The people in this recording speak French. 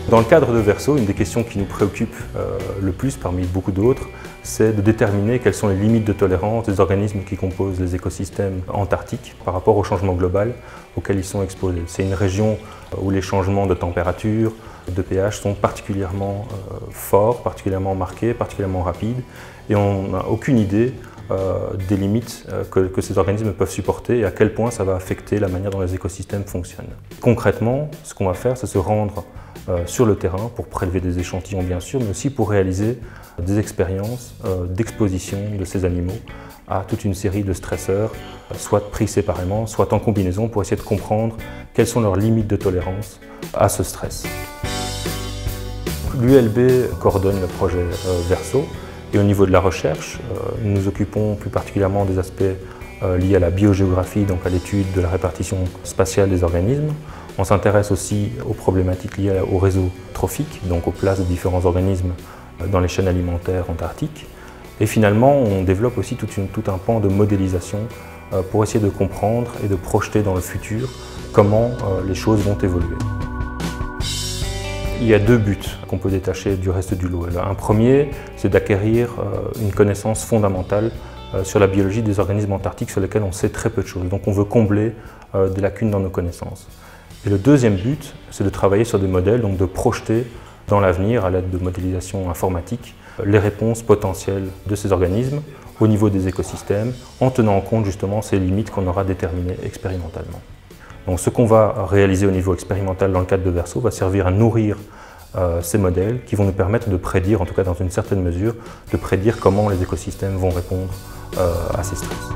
Dans le cadre de Verso, une des questions qui nous préoccupe le plus parmi beaucoup d'autres, c'est de déterminer quelles sont les limites de tolérance des organismes qui composent les écosystèmes antarctiques par rapport au changement global auquel ils sont exposés. C'est une région où les changements de température, de pH sont particulièrement forts, particulièrement marqués, particulièrement rapides, et on n'a aucune idée des limites que ces organismes peuvent supporter et à quel point ça va affecter la manière dont les écosystèmes fonctionnent. Concrètement, ce qu'on va faire, c'est se rendre sur le terrain pour prélever des échantillons bien sûr, mais aussi pour réaliser des expériences d'exposition de ces animaux à toute une série de stresseurs, soit pris séparément, soit en combinaison, pour essayer de comprendre quelles sont leurs limites de tolérance à ce stress. L'ULB coordonne le projet Verso et au niveau de la recherche, nous nous occupons plus particulièrement des aspects liés à la biogéographie, donc à l'étude de la répartition spatiale des organismes. On s'intéresse aussi aux problématiques liées au réseau trophique, donc aux places de différents organismes dans les chaînes alimentaires antarctiques. Et finalement, on développe aussi tout un pan de modélisation pour essayer de comprendre et de projeter dans le futur comment les choses vont évoluer. Il y a deux buts qu'on peut détacher du reste du lot. Un premier, c'est d'acquérir une connaissance fondamentale sur la biologie des organismes antarctiques sur lesquels on sait très peu de choses. Donc on veut combler des lacunes dans nos connaissances. Et le deuxième but, c'est de travailler sur des modèles, donc de projeter dans l'avenir, à l'aide de modélisation informatique, les réponses potentielles de ces organismes au niveau des écosystèmes, en tenant en compte justement ces limites qu'on aura déterminées expérimentalement. Donc ce qu'on va réaliser au niveau expérimental dans le cadre de Verso va servir à nourrir ces modèles qui vont nous permettre de prédire, en tout cas dans une certaine mesure, de prédire comment les écosystèmes vont répondre à ces stress.